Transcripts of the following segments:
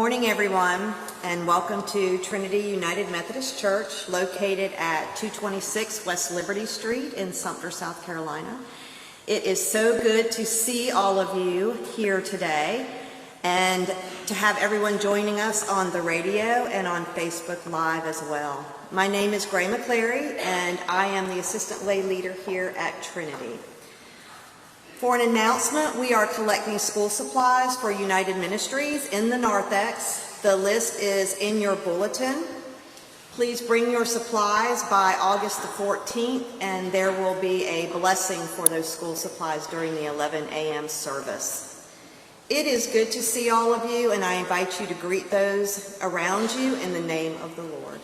morning, everyone, and welcome to Trinity United Methodist Church, located at 226 West Liberty Street in Sumter, South Carolina. It is so good to see all of you here today and to have everyone joining us on the radio and on Facebook Live as well. My name is Gray McCleary, and I am the Assistant Lay Leader here at Trinity. For an announcement, we are collecting school supplies for United Ministries in the narthex. The list is in your bulletin. Please bring your supplies by August the 14th, and there will be a blessing for those school supplies during the 11 a.m. service. It is good to see all of you, and I invite you to greet those around you in the name of the Lord.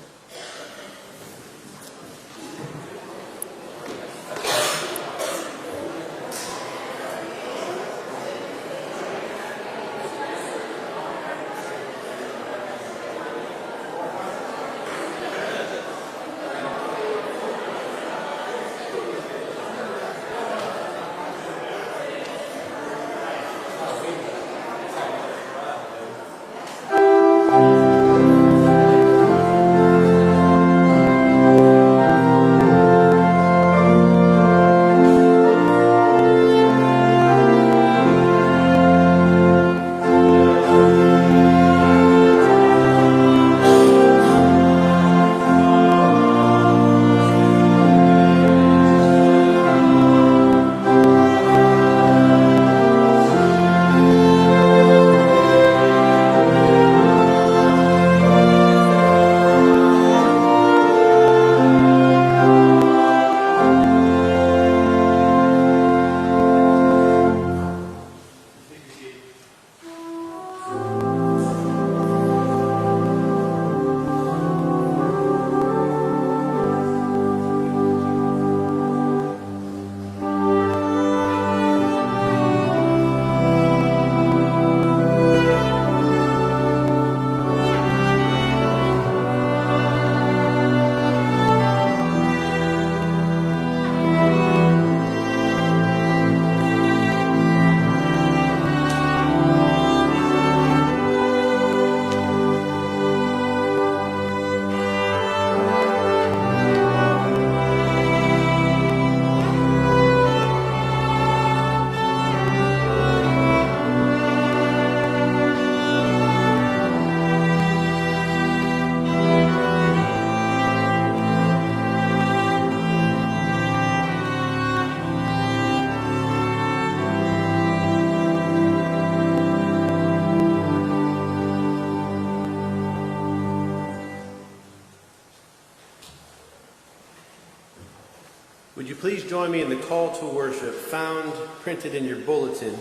Would you please join me in the call to worship found printed in your bulletin?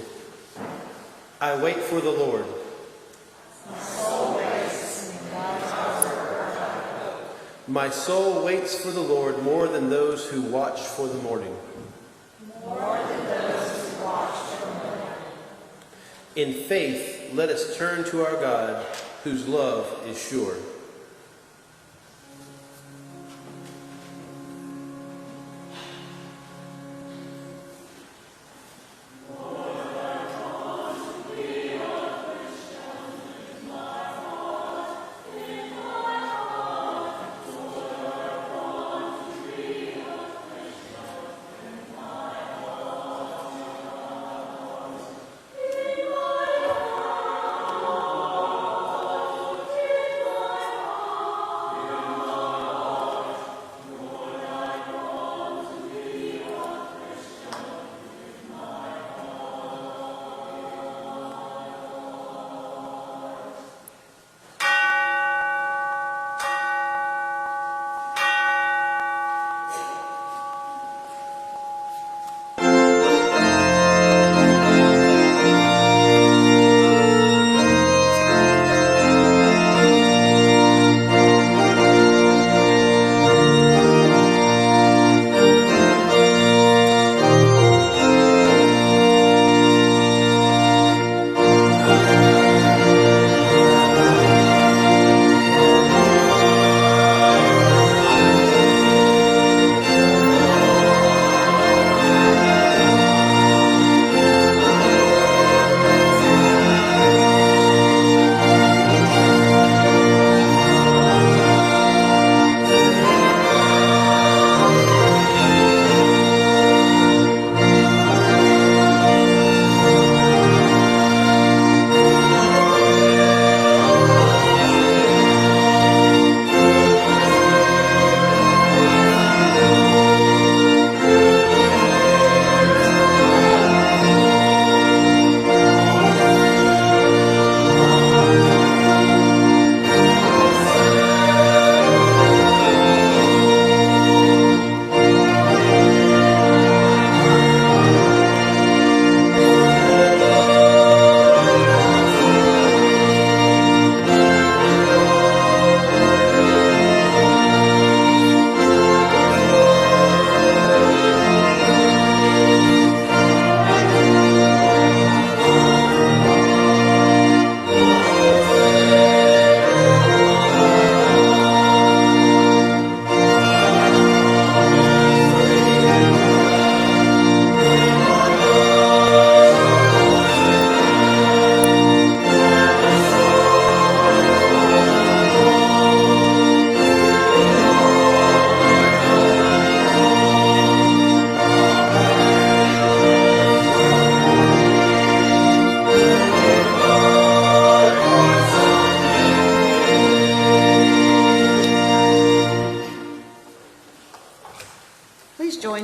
I wait for the Lord. My soul waits for the Lord more than those who watch for the morning. In faith, let us turn to our God, whose love is sure.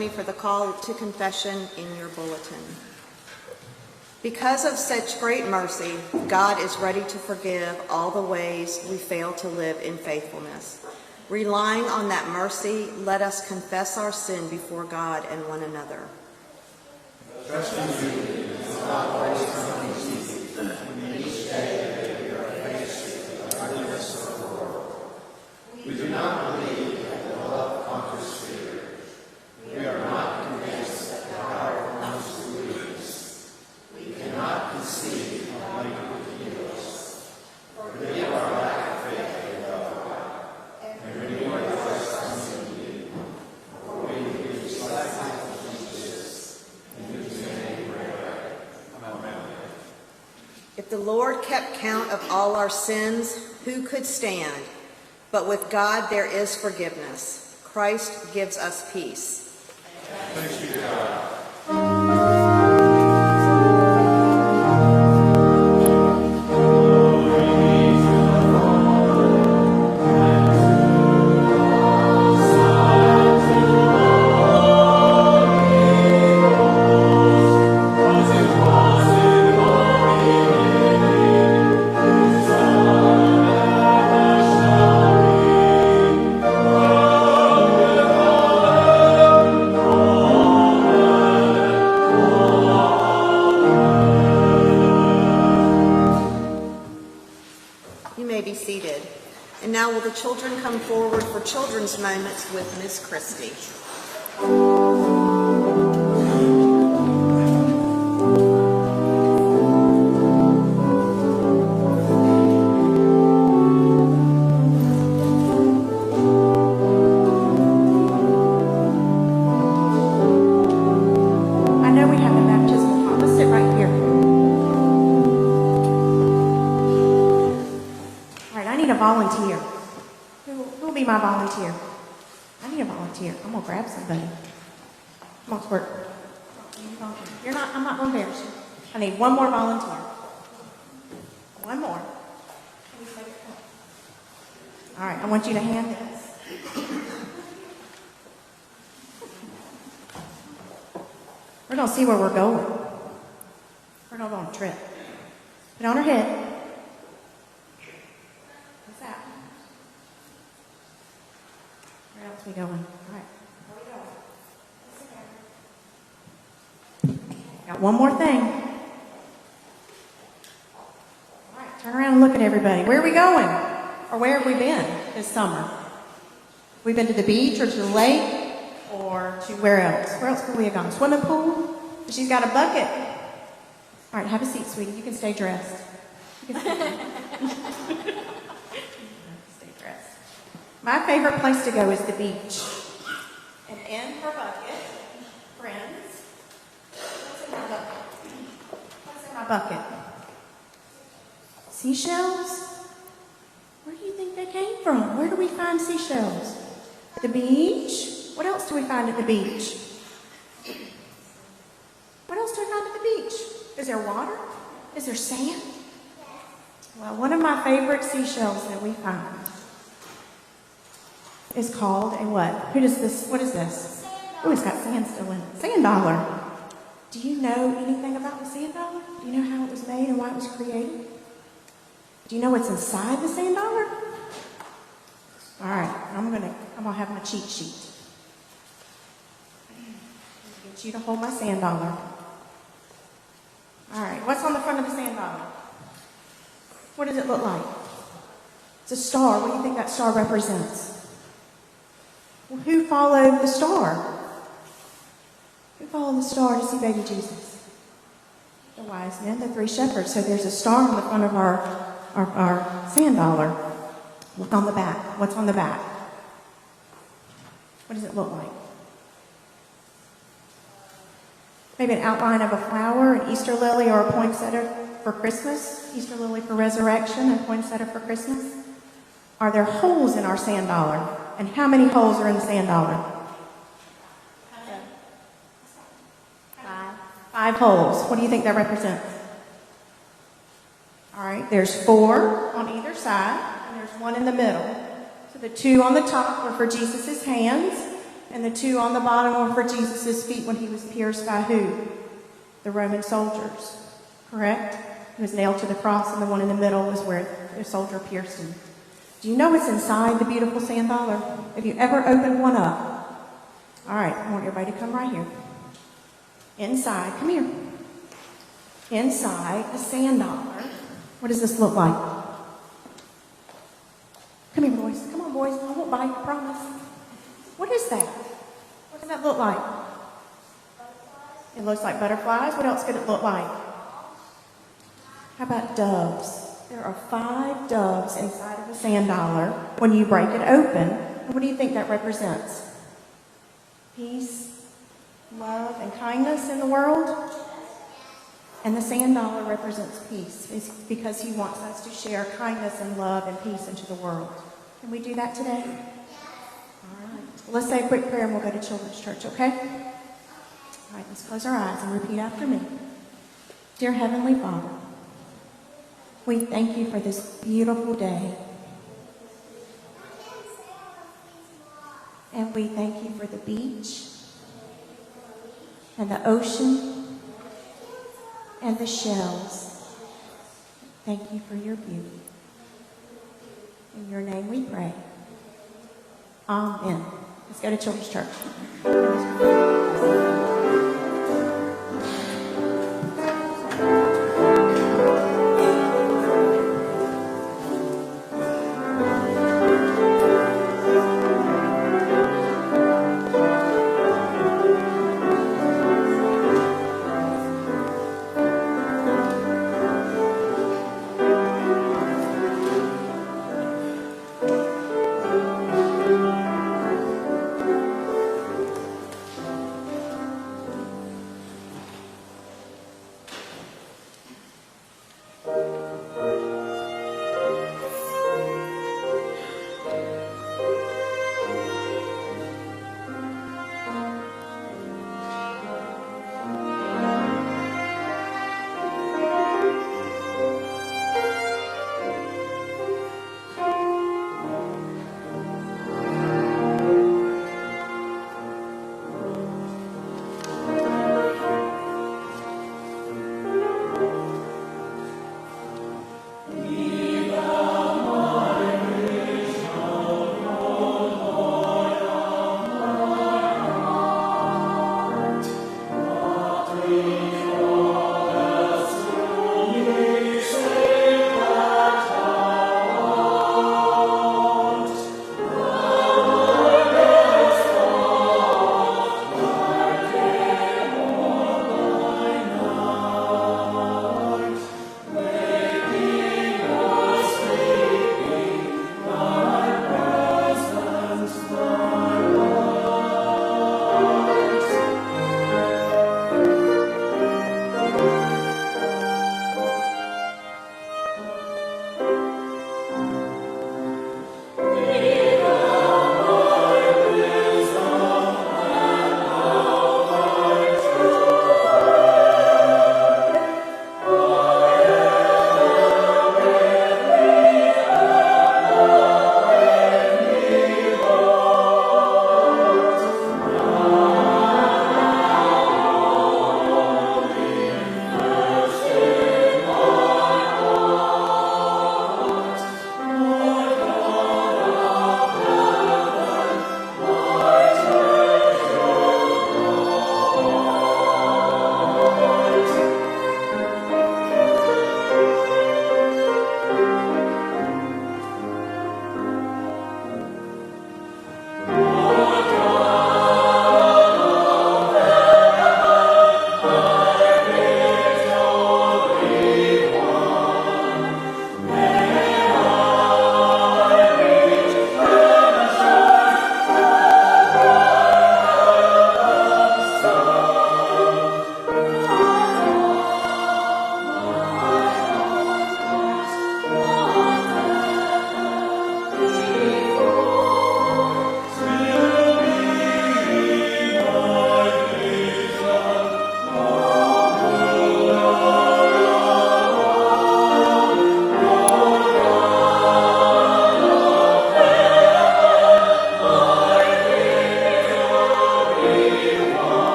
me for the call to confession in your bulletin. Because of such great mercy, God is ready to forgive all the ways we fail to live in faithfulness. Relying on that mercy, let us confess our sin before God and one another. If the Lord kept count of all our sins, who could stand? But with God there is forgiveness. Christ gives us peace. Thanks be to God. You may be seated. And now will the children come forward for children's moments with Miss Christie. I know we have the baptismal font. Let's sit right here. All right, I need a volunteer. Who will be my volunteer? I need a volunteer. I'm gonna grab somebody. Come on, Squirt. You're not. I'm not gonna embarrass you. I need one more volunteer. One more. All right, I want you to hand this. We're gonna see where we're going. We're not on a trip. Put it on her head. What's that? Where else we going? All right. Where we going? Got one more thing. All right, turn around and look at everybody. Where are we going? Or where have we been this summer? We've been to the beach or to the lake or to where else? Where else could we have gone? Swimming pool? She's got a bucket. All right, have a seat, sweetie. You can stay dressed. You can stay dressed. My favorite place to go is the beach. And in her bucket, friends, what's in my bucket? What's in my bucket? Seashells? Where do you think they came from? Where do we find seashells? The beach? What else do we find at the beach? What else do we find at the beach? Is there water? Is there sand? Well, one of my favorite seashells that we find is called a what? What is this? Oh, it's got sand still in it. Sand dollar. Do you know anything about the sand dollar? Do you know how it was made and why it was created? Do you know what's inside the sand dollar? All right, I'm gonna have my cheat sheet. Get you to hold my sand dollar. All right, what's on the front of the sand dollar? What does it look like? It's a star. What do you think that star represents? Well, who followed the star? Who followed the star to see baby Jesus? The wise men, the three shepherds. So there's a star on the front of our sand dollar. Look on the back. What's on the back? What does it look like? Maybe an outline of a flower, an Easter lily, or a poinsettia for Christmas. Easter lily for resurrection and poinsettia for Christmas. Are there holes in our sand dollar? And how many holes are in the sand dollar? 5 holes. What do you think that represents? All right, there's 4 on either side, and there's 1 in the middle. So the 2 on the top are for Jesus' hands, And the two on the bottom were for Jesus' feet when he was pierced by who? The Roman soldiers, correct? He was nailed to the cross, and the one in the middle was where the soldier pierced him. Do you know what's inside the beautiful sand dollar? Have you ever opened one up? All right, I want everybody to come right here. Inside, come here. Inside a sand dollar. What does this look like? Come here, boys. Come on, boys. I won't bite, I promise. What is that? What does that look like? It looks like butterflies. What else could it look like? How about doves? There are 5 doves inside of a sand dollar. When you break it open, what do you think that represents? Peace, love, and kindness in the world? And the sand dollar represents peace. It's because he wants us to share kindness and love and peace into the world. Can we do that today? All right. Well, let's say a quick prayer and we'll go to Children's Church, okay? All right, let's close our eyes and repeat after me. Dear Heavenly Father, we thank you for this beautiful day. And we thank you for the beach and the ocean and the shells. Thank you for your beauty. In your name we pray. Amen. Let's go to Children's Church.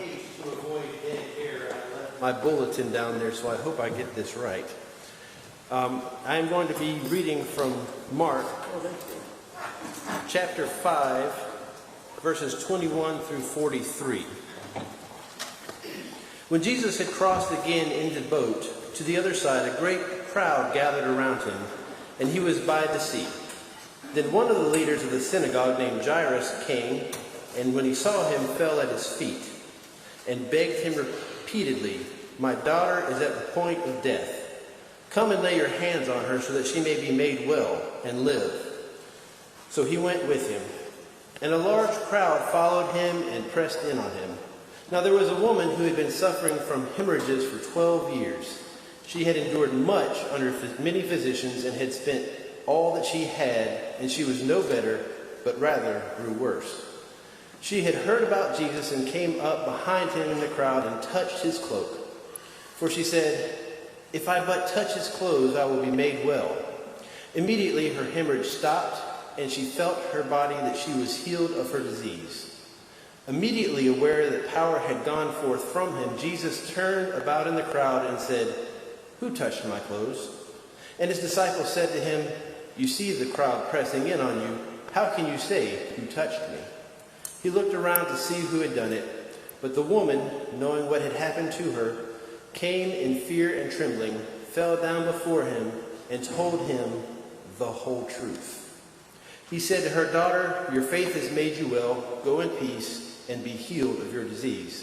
case to avoid dead air, I left my bulletin down there, so I hope I get this right. I'm going to be reading from Mark, chapter 5, verses 21 through 43. When Jesus had crossed again into the boat to the other side, a great crowd gathered around him, and he was by the sea. Then one of the leaders of the synagogue named Jairus came, and when he saw him, fell at his feet and begged him repeatedly, "My daughter is at the point of death. Come and lay your hands on her so that she may be made well and live." So he went with him, and a large crowd followed him and pressed in on him. Now there was a woman who had been suffering from hemorrhages for 12 years. She had endured much under many physicians and had spent all that she had, and she was no better, but rather grew worse. She had heard about Jesus and came up behind him in the crowd and touched his cloak. For she said, "If I but touch his clothes, I will be made well." Immediately her hemorrhage stopped, and she felt her body that she was healed of her disease. Immediately aware that power had gone forth from him, Jesus turned about in the crowd and said, "Who touched my clothes?" And his disciples said to him, "You see the crowd pressing in on you. How can you say, 'Who touched me?'" He looked around to see who had done it, but the woman, knowing what had happened to her, came in fear and trembling, fell down before him, and told him the whole truth. He said to her, "Daughter, your faith has made you well. Go in peace and be healed of your disease."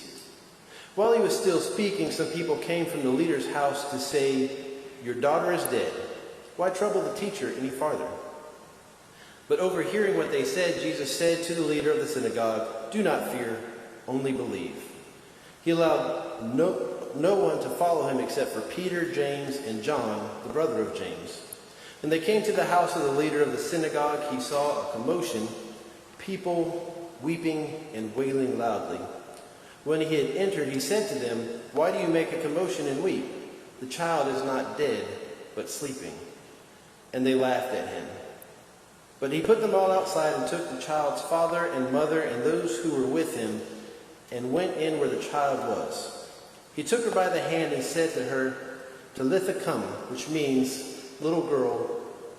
While he was still speaking, some people came from the leader's house to say, "Your daughter is dead. Why trouble the teacher any farther?" But overhearing what they said, Jesus said to the leader of the synagogue, "Do not fear, only believe." He allowed no one to follow him except for Peter, James, and John, the brother of James. When they came to the house of the leader of the synagogue, he saw a commotion, people weeping and wailing loudly. When he had entered, he said to them, "Why do you make a commotion and weep? The child is not dead, but sleeping." And they laughed at him. But he put them all outside and took the child's father and mother and those who were with him and went in where the child was. He took her by the hand and said to her, "Talitha cumi," which means, "Little girl,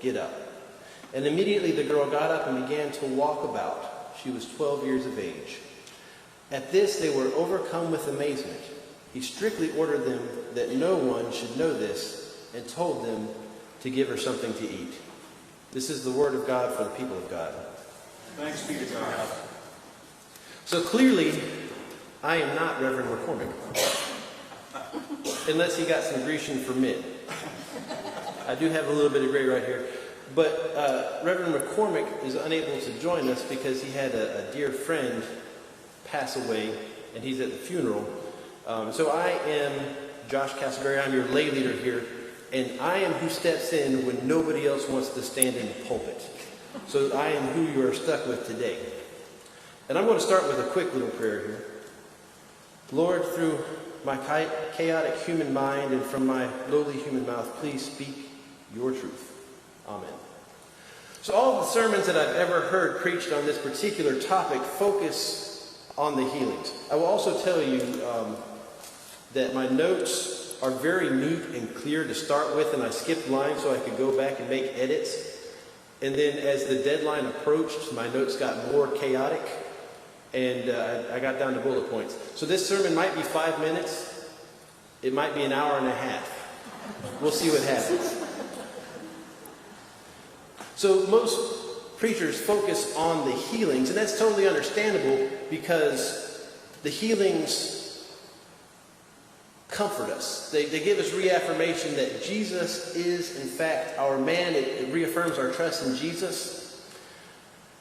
get up." And immediately the girl got up and began to walk about. She was 12 years of age. At this they were overcome with amazement. He strictly ordered them that no one should know this and told them to give her something to eat. This is the word of God for the people of God. Thanks be to God. So clearly, I am not Reverend McCormick. Unless he got some Grecian for mint. I do have a little bit of gray right here. But Reverend McCormick is unable to join us because he had a dear friend pass away, and he's at the funeral. So I am Josh Castleberry. I'm your lay leader here, and I am who steps in when nobody else wants to stand in the pulpit. So I am who you are stuck with today. And I'm going to start with a quick little prayer here. Lord, through my chaotic human mind and from my lowly human mouth, please speak your truth. Amen. So all of the sermons that I've ever heard preached on this particular topic focus on the healings. I will also tell you that my notes are very neat and clear to start with, and I skipped lines so I could go back and make edits. And then as the deadline approached, my notes got more chaotic, and I got down to bullet points. So this sermon might be 5 minutes. It might be an hour and a half. We'll see what happens. So most preachers focus on the healings, and that's totally understandable because the healings comfort us. They give us reaffirmation that Jesus is, in fact, our man. It reaffirms our trust in Jesus.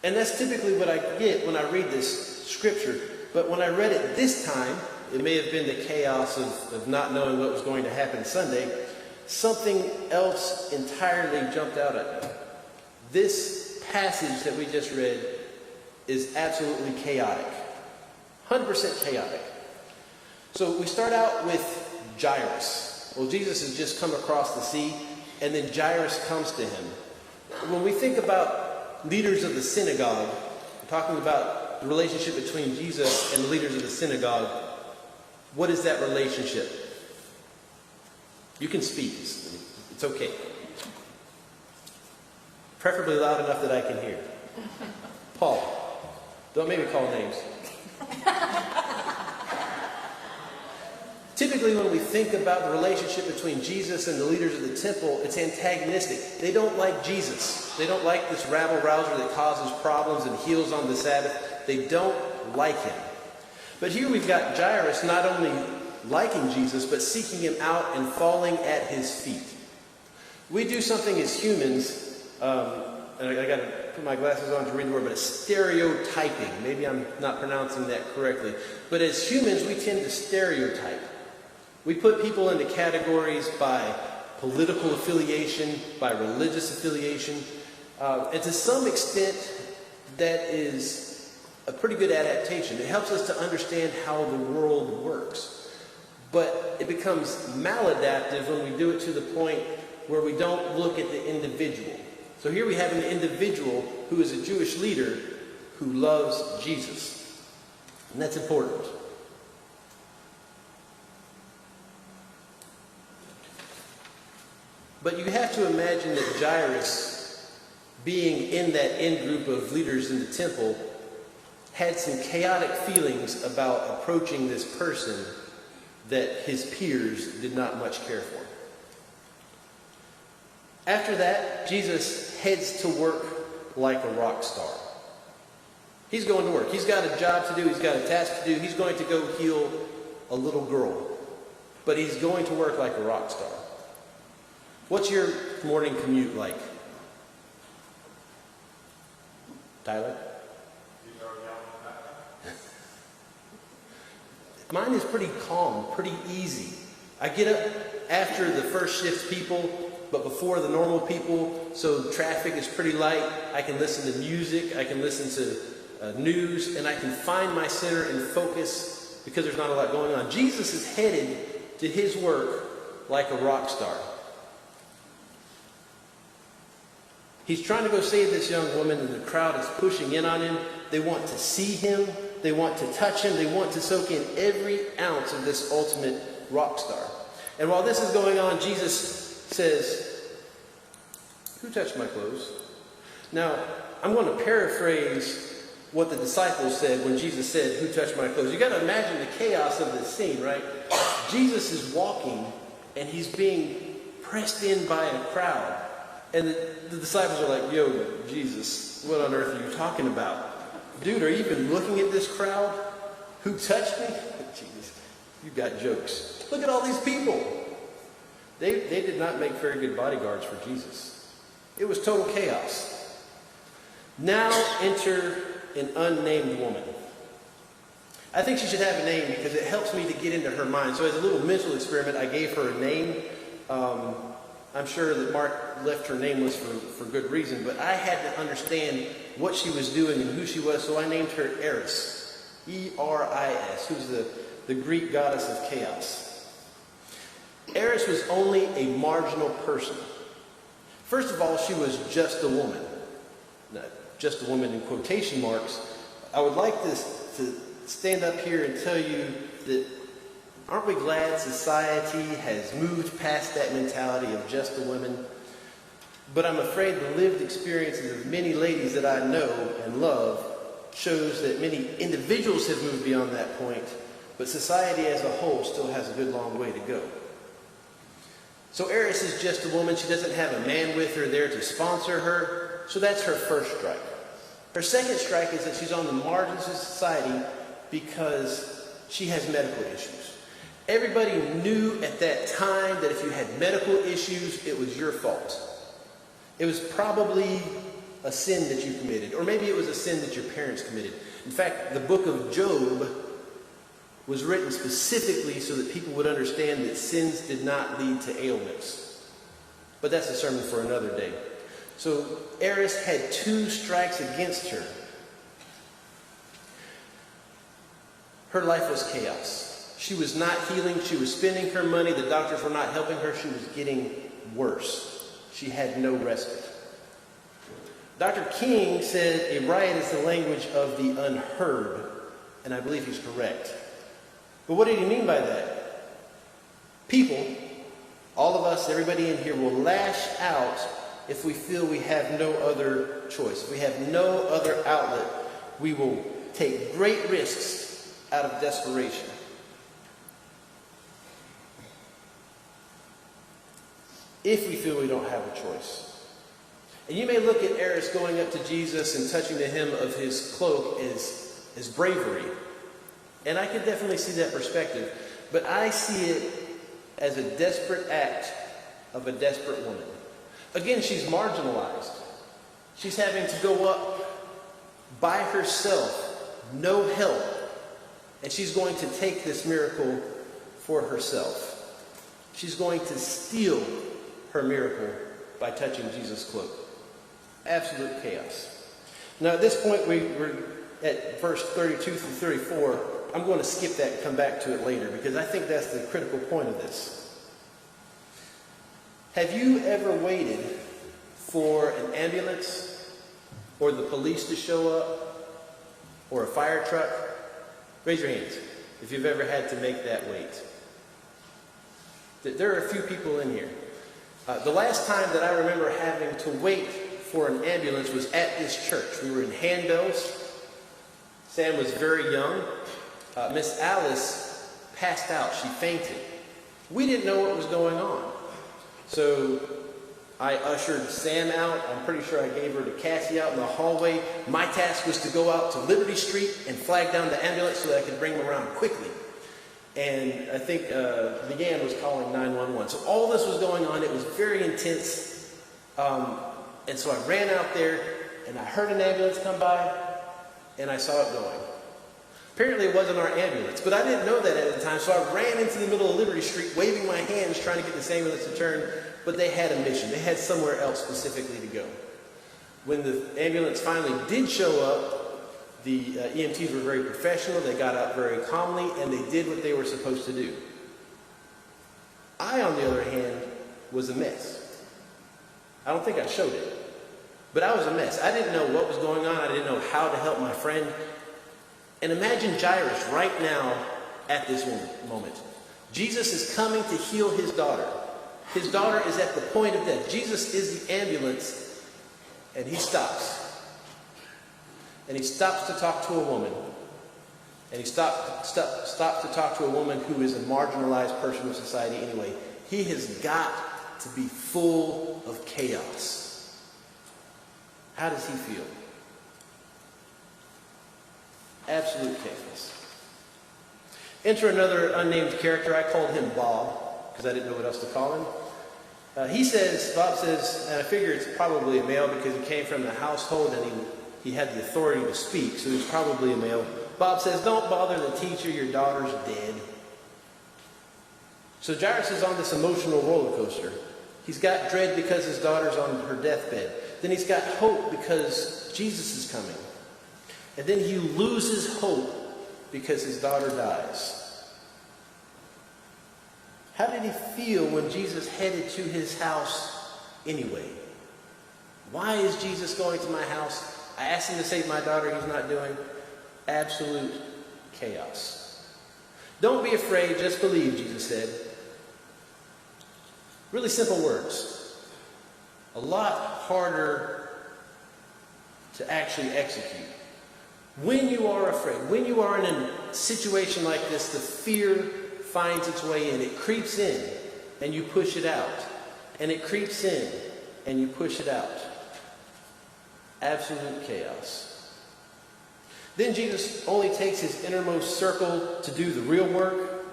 And that's typically what I get when I read this scripture. But when I read it this time, it may have been the chaos of not knowing what was going to happen Sunday, something else entirely jumped out at me. This passage that we just read is absolutely chaotic. 100% chaotic. So we start out with Jairus. Well, Jesus has just come across the sea, and then Jairus comes to him. When we think about leaders of the synagogue, we're talking about the relationship between Jesus and the leaders of the synagogue, What is that relationship? You can speak. It's okay. Preferably loud enough that I can hear. Paul. Don't make me call names. Typically, when we think about the relationship between Jesus and the leaders of the temple, it's antagonistic. They don't like Jesus. They don't like this rabble-rouser that causes problems and heals on the Sabbath. They don't like him. But here we've got Jairus not only liking Jesus, but seeking him out and falling at his feet. We do something as humans, and I got to put my glasses on to read the word, but it's stereotyping. Maybe I'm not pronouncing that correctly. But as humans, we tend to stereotype. We put people into categories by political affiliation, by religious affiliation, and to some extent, that is a pretty good adaptation. It helps us to understand how the world works. But it becomes maladaptive when we do it to the point where we don't look at the individual. So here we have an individual who is a Jewish leader who loves Jesus. And that's important. But you have to imagine that Jairus, being in that in-group of leaders in the temple, had some chaotic feelings about approaching this person that his peers did not much care for. After that, Jesus heads to work like a rock star. He's going to work. He's got a job to do. He's got a task to do. He's going to go heal a little girl. But he's going to work like a rock star. What's your morning commute like? Tyler? Mine is pretty calm, pretty easy. I get up after the first shift people, but before the normal people, so traffic is pretty light. I can listen to music, I can listen to news, and I can find my center and focus because there's not a lot going on. Jesus is headed to his work like a rock star. He's trying to go save this young woman, and the crowd is pushing in on him. They want to see him. They want to touch him. They want to soak in every ounce of this ultimate rock star. And while this is going on, Jesus says, "Who touched my clothes?" Now, I'm going to paraphrase what the disciples said when Jesus said, "Who touched my clothes?" You got to imagine the chaos of this scene, right? Jesus is walking, and he's being pressed in by a crowd. And the disciples are like, "Yo, Jesus, what on earth are you talking about? Dude, are you even looking at this crowd? Who touched me?" Jesus, you got jokes. Look at all these people. They did not make very good bodyguards for Jesus. It was total chaos. Now enter an unnamed woman. I think she should have a name because it helps me to get into her mind. So as a little mental experiment, I gave her a name. I'm sure that Mark left her nameless for good reason, but I had to understand what she was doing and who she was, so I named her Eris. E-R-I-S, who's the Greek goddess of chaos. Eris was only a marginal person. First of all, she was just a woman. Not just a woman in quotation marks. I would like this to stand up here and tell you that aren't we glad society has moved past that mentality of just a woman? But I'm afraid the lived experiences of many ladies that I know and love shows that many individuals have moved beyond that point, but society as a whole still has a good long way to go. So Eris is just a woman. She doesn't have a man with her there to sponsor her, so that's her first strike. Her second strike is that she's on the margins of society because she has medical issues. Everybody knew at that time that if you had medical issues, it was your fault. It was probably a sin that you committed, or maybe it was a sin that your parents committed. In fact, the book of Job was written specifically so that people would understand that sins did not lead to ailments. But that's a sermon for another day. So Eris had two strikes against her. Her life was chaos. She was not healing. She was spending her money. The doctors were not helping her. She was getting worse. She had no respite. Dr. King said a riot is the language of the unheard, and I believe he's correct. But what did he mean by that? People, all of us, everybody in here, will lash out if we feel we have no other choice. If we have no other outlet, we will take great risks out of desperation. If we feel we don't have a choice. And you may look at Eris going up to Jesus and touching the hem of his cloak as bravery. And I can definitely see that perspective. But I see it as a desperate act of a desperate woman. Again, she's marginalized. She's having to go up by herself, no help. And she's going to take this miracle for herself. She's going to steal her miracle by touching Jesus' cloak. Absolute chaos. Now at this point we're at verse 32 through 34. I'm going to skip that and come back to it later because I think that's the critical point of this. Have you ever waited for an ambulance or the police to show up or a fire truck? Raise your hands if you've ever had to make that wait. There are a few people in here. The last time that I remember having to wait for an ambulance was at this church. We were in handbells. Sam was very young. Miss Alice passed out. She fainted. We didn't know what was going on. So I ushered Sam out. I'm pretty sure I gave her to Cassie out in the hallway. My task was to go out to Liberty Street and flag down the ambulance so that I could bring them around quickly. And I think Leanne was calling 911. So all this was going on. It was very intense. And so I ran out there, and I heard an ambulance come by, and I saw it going. Apparently it wasn't our ambulance, but I didn't know that at the time, so I ran into the middle of Liberty Street, waving my hands, trying to get this ambulance to turn, but they had a mission. They had somewhere else specifically to go. When the ambulance finally did show up, the EMTs were very professional. They got out very calmly, and they did what they were supposed to do. I, on the other hand, was a mess. I don't think I showed it, but I was a mess. I didn't know what was going on. I didn't know how to help my friend. And imagine Jairus right now at this moment. Jesus is coming to heal his daughter. His daughter is at the point of death. Jesus is the ambulance, and he stops. And he stops to talk to a woman. And he stops to talk to a woman who is a marginalized person of society anyway. He has got to be full of chaos. How does he feel? Absolute chaos. Enter another unnamed character. I called him Bob because I didn't know what else to call him. Bob says, and I figure it's probably a male because he came from the household and he had the authority to speak, so he's probably a male. Bob says, don't bother the teacher, your daughter's dead. So Jairus is on this emotional roller coaster. He's got dread because his daughter's on her deathbed. Then he's got hope because Jesus is coming. And then he loses hope because his daughter dies. How did he feel when Jesus headed to his house anyway? Why is Jesus going to my house? I asked him to save my daughter. He's not doing. Absolute chaos. Don't be afraid, just believe, Jesus said. Really simple words. A lot harder to actually execute. When you are afraid, when you are in a situation like this, the fear finds its way in. It creeps in and you push it out. And it creeps in and you push it out. Absolute chaos. Then Jesus only takes his innermost circle to do the real work.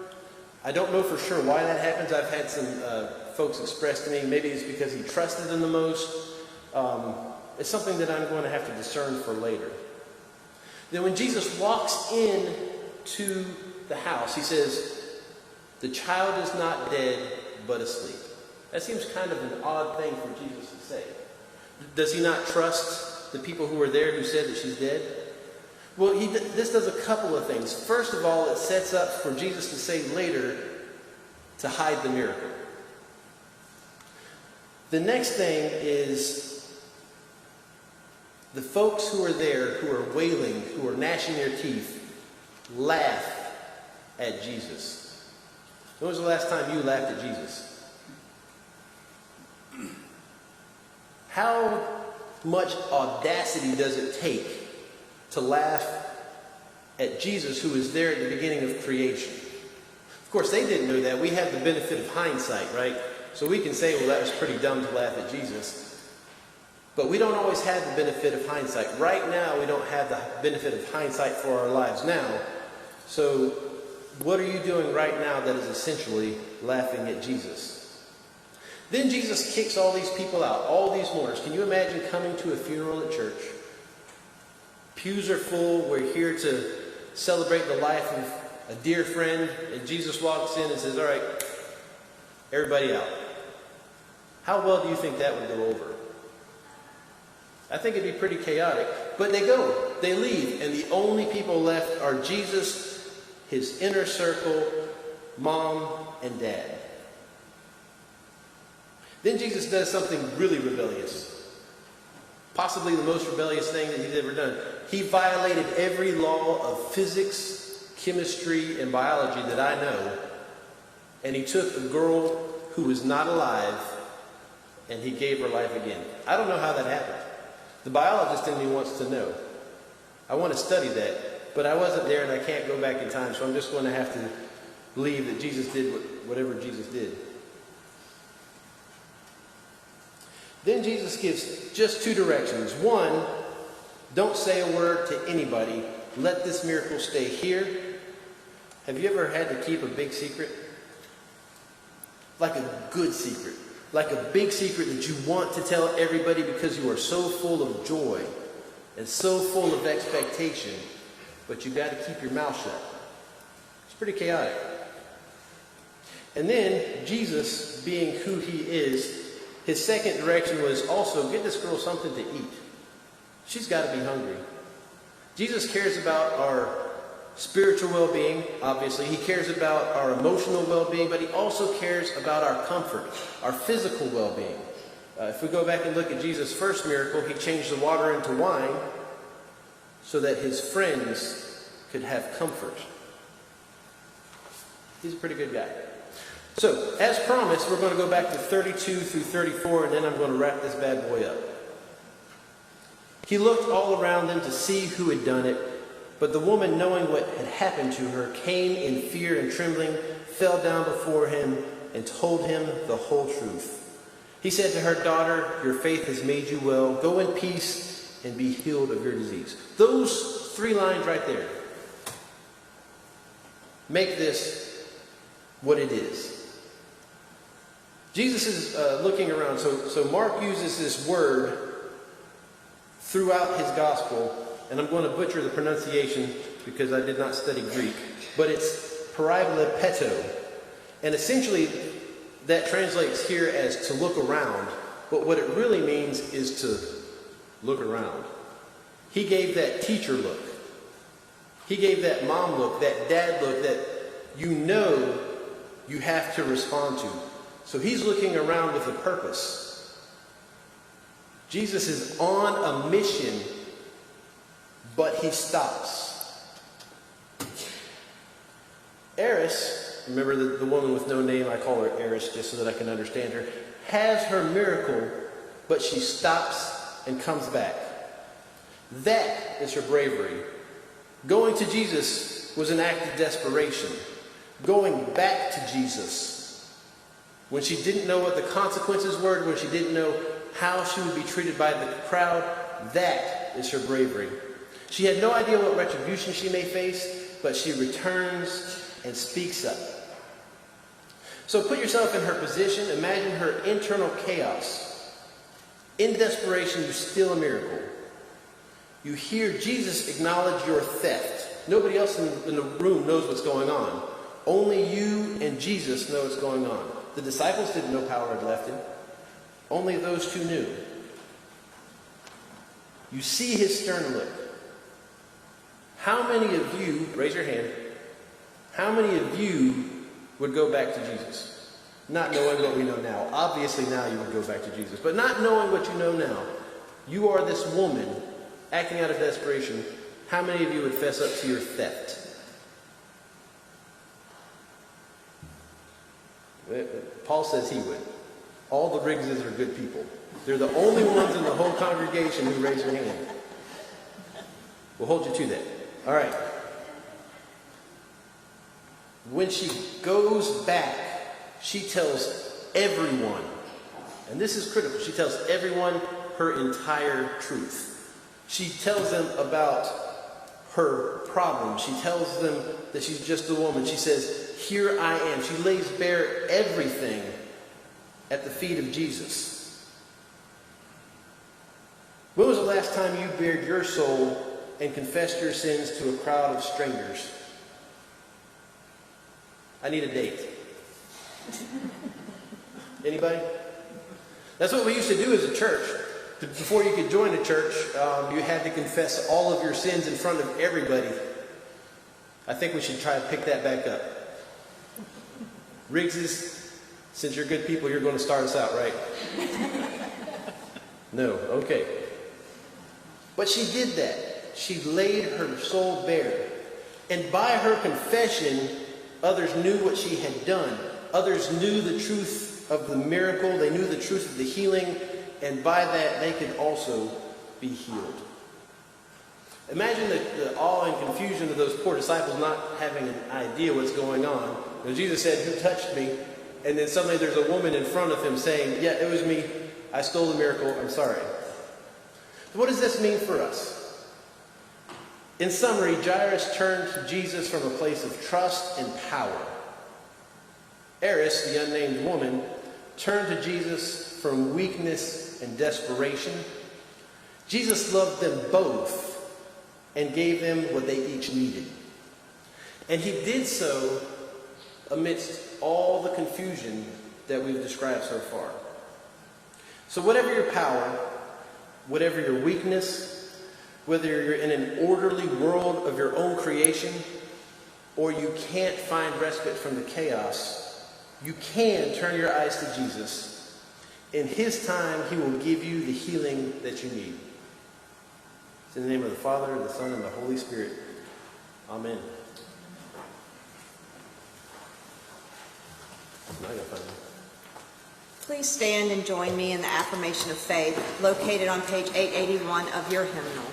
I don't know for sure why that happens. I've had some folks express to me, maybe it's because he trusted them the most. It's something that I'm going to have to discern for later. Then when Jesus walks in to the house, he says, the child is not dead, but asleep. That seems kind of an odd thing for Jesus to say. Does he not trust the people who were there who said that she's dead? Well, this does a couple of things. First of all, it sets up for Jesus to say later to hide the miracle. The next thing is the folks who are there, who are wailing, who are gnashing their teeth, laugh at Jesus. When was the last time you laughed at Jesus? How much audacity does it take to laugh at Jesus, who was there at the beginning of creation? Of course, they didn't know that. We have the benefit of hindsight, right? So we can say, well, that was pretty dumb to laugh at Jesus. But we don't always have the benefit of hindsight. Right now, we don't have the benefit of hindsight for our lives now. So what are you doing right now that is essentially laughing at Jesus? Then Jesus kicks all these people out, all these mourners. Can you imagine coming to a funeral at church? Pews are full. We're here to celebrate the life of a dear friend. And Jesus walks in and says, all right, everybody out. How well do you think that would go over? I think it'd be pretty chaotic. But they go. They leave. And the only people left are Jesus, his inner circle, mom, and dad. Then Jesus does something really rebellious. Possibly the most rebellious thing that he's ever done. He violated every law of physics, chemistry, and biology that I know. And he took a girl who was not alive and he gave her life again. I don't know how that happened. The biologist in me wants to know. I want to study that, but I wasn't there and I can't go back in time, so I'm just going to have to believe that Jesus did whatever Jesus did. Then Jesus gives just two directions. One, don't say a word to anybody. Let this miracle stay here. Have you ever had to keep a big secret? Like a good secret. Like a big secret that you want to tell everybody because you are so full of joy and so full of expectation, but you've got to keep your mouth shut. It's pretty chaotic. And then Jesus, being who he is, his second direction was also get this girl something to eat. She's got to be hungry. Jesus cares about our spiritual well-being, obviously. He cares about our emotional well-being, but he also cares about our comfort, our physical well-being. If we go back and look at Jesus' first miracle, he changed the water into wine so that his friends could have comfort. He's a pretty good guy. So, as promised, we're going to go back to 32 through 34, and then I'm going to wrap this bad boy up. He looked all around them to see who had done it, but the woman, knowing what had happened to her, came in fear and trembling, fell down before him, and told him the whole truth. He said to her, "Daughter, your faith has made you well. Go in peace and be healed of your disease." Those 3 lines right there make this what it is. Jesus is looking around. So Mark uses this word throughout his gospel, and I'm going to butcher the pronunciation because I did not study Greek, but it's parabolopeto. And essentially that translates here as to look around, but what it really means is to look around. He gave that teacher look. He gave that mom look, that dad look that you know you have to respond to. So he's looking around with a purpose. Jesus is on a mission, but he stops. Eris, remember the woman with no name, I call her Eris just so that I can understand her, has her miracle, but she stops and comes back. That is her bravery. Going to Jesus was an act of desperation. Going back to Jesus, when she didn't know what the consequences were, when she didn't know how she would be treated by the crowd, that is her bravery. She had no idea what retribution she may face, but she returns and speaks up. So put yourself in her position. Imagine her internal chaos. In desperation, you steal a miracle. You hear Jesus acknowledge your theft. Nobody else in the room knows what's going on. Only you and Jesus know what's going on. The disciples didn't know power had left him. Only those 2 knew. You see his stern look. How many of you, raise your hand, how many of you would go back to Jesus? Not knowing what we know now. Obviously now you would go back to Jesus. But not knowing what you know now. You are this woman acting out of desperation. How many of you would fess up to your theft? Paul says he would. All the Riggses are good people. They're the only ones in the whole congregation who raise their hand. We'll hold you to that. All right. When she goes back, she tells everyone, and this is critical, she tells everyone her entire truth. She tells them about her problem. She tells them that she's just a woman. She says, here I am. She lays bare everything at the feet of Jesus. When was the last time you bared your soul and confessed your sins to a crowd of strangers? I need a date. Anybody? That's what we used to do as a church. Before you could join a church, you had to confess all of your sins in front of everybody. I think we should try to pick that back up. Riggses, since you're good people, you're going to start us out, right? No, okay. But she did that. She laid her soul bare. And by her confession, others knew what she had done. Others knew the truth of the miracle. They knew the truth of the healing. And by that, they could also be healed. Imagine the awe and confusion of those poor disciples not having an idea what's going on. When Jesus said, who touched me? And then suddenly there's a woman in front of him saying, yeah, it was me. I stole the miracle. I'm sorry. So what does this mean for us? In summary, Jairus turned to Jesus from a place of trust and power. Eris, the unnamed woman, turned to Jesus from weakness and desperation. Jesus loved them both and gave them what they each needed. And he did so amidst all the confusion that we've described so far. So whatever your power, whatever your weakness, whether you're in an orderly world of your own creation, or you can't find respite from the chaos, you can turn your eyes to Jesus. In his time, he will give you the healing that you need. It's in the name of the Father, the Son, and the Holy Spirit. Amen. Now I gotta find it. Please stand and join me in the affirmation of faith located on page 881 of your hymnal.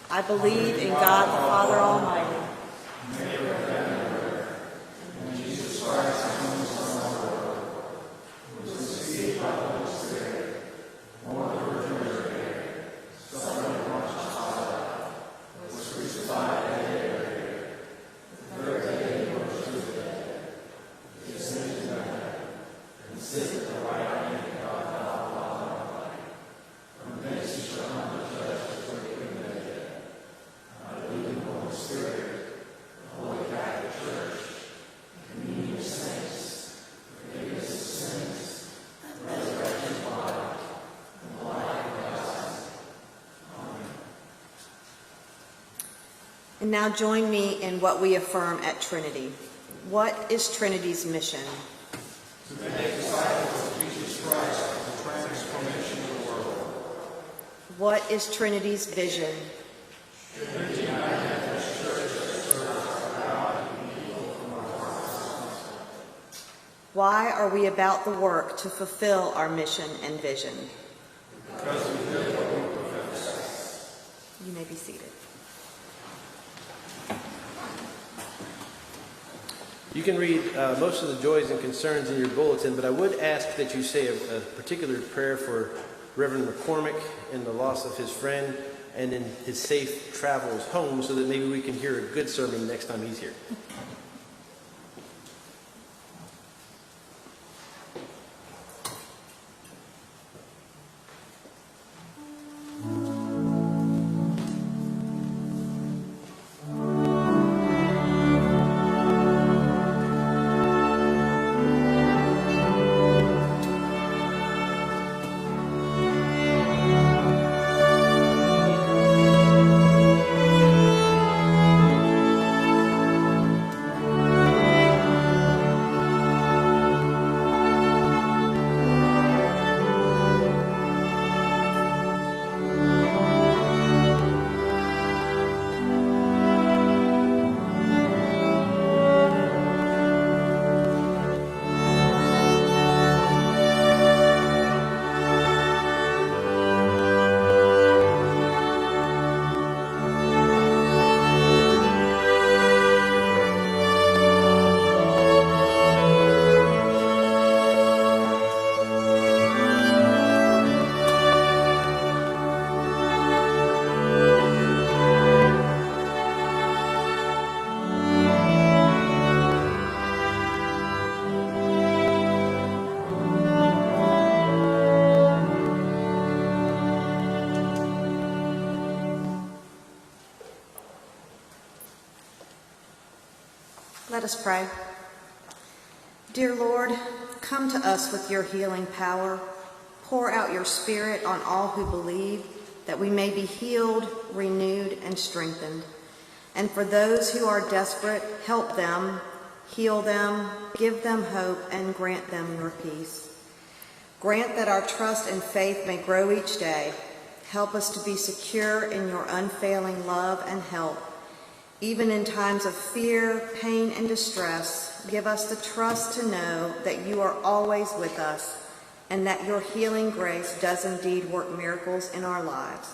I believe in God the Father Almighty. And now join me in what we affirm at Trinity. What is Trinity's mission? To make disciples of Jesus Christ for the transformation of the world. What is Trinity's vision? Why are we about the work to fulfill our mission and vision? Because we live what we profess. You may be seated. You can read most of the joys and concerns in your bulletin, but I would ask that you say a particular prayer for Reverend McCormick in the loss of his friend and in his safe travels home, so that maybe we can hear a good sermon next time he's here. Let us pray. Dear Lord, come to us with your healing power. Pour out your Spirit on all who believe, that we may be healed, renewed, and strengthened. And for those who are desperate, help them, heal them, give them hope, and grant them your peace. Grant that our trust and faith may grow each day. Help us to be secure in your unfailing love and help. Even in times of fear, pain, and distress, give us the trust to know that you are always with us and that your healing grace does indeed work miracles in our lives.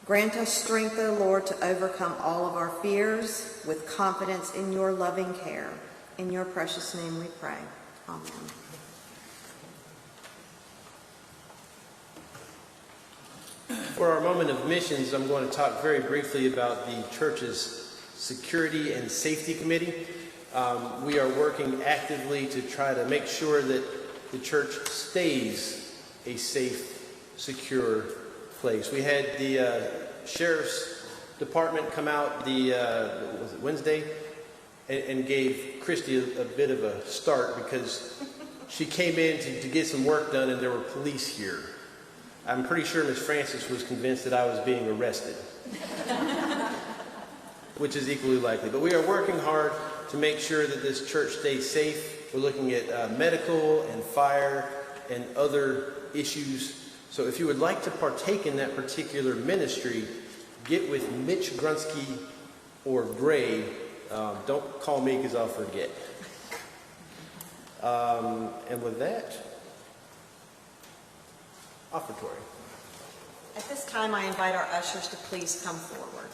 Grant us strength, O Lord, to overcome all of our fears with confidence in your loving care. In your precious name we pray. Amen. For our moment of missions, I'm going to talk very briefly about the church's Security and Safety Committee. We are working actively to try to make sure that the church stays a safe, secure place. We had the Sheriff's Department come out was it Wednesday, and gave Christy a bit of a start because she came in to get some work done and there were police here. I'm pretty sure Miss Francis was convinced that I was being arrested, which is equally likely. But we are working hard to make sure that this church stays safe. We're looking at medical and fire and other issues. So if you would like to partake in that particular ministry, get with Mitch Grunsky or Gray. Don't call me because I'll forget. And with that, offertory. At this time, I invite our ushers to please come forward.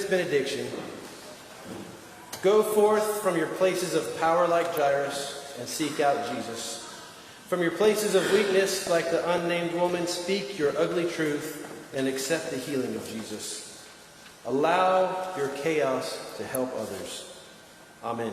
benediction. Go forth from your places of power like Jairus and seek out Jesus. From your places of weakness like the unnamed woman, speak your ugly truth and accept the healing of Jesus. Allow your chaos to help others. Amen.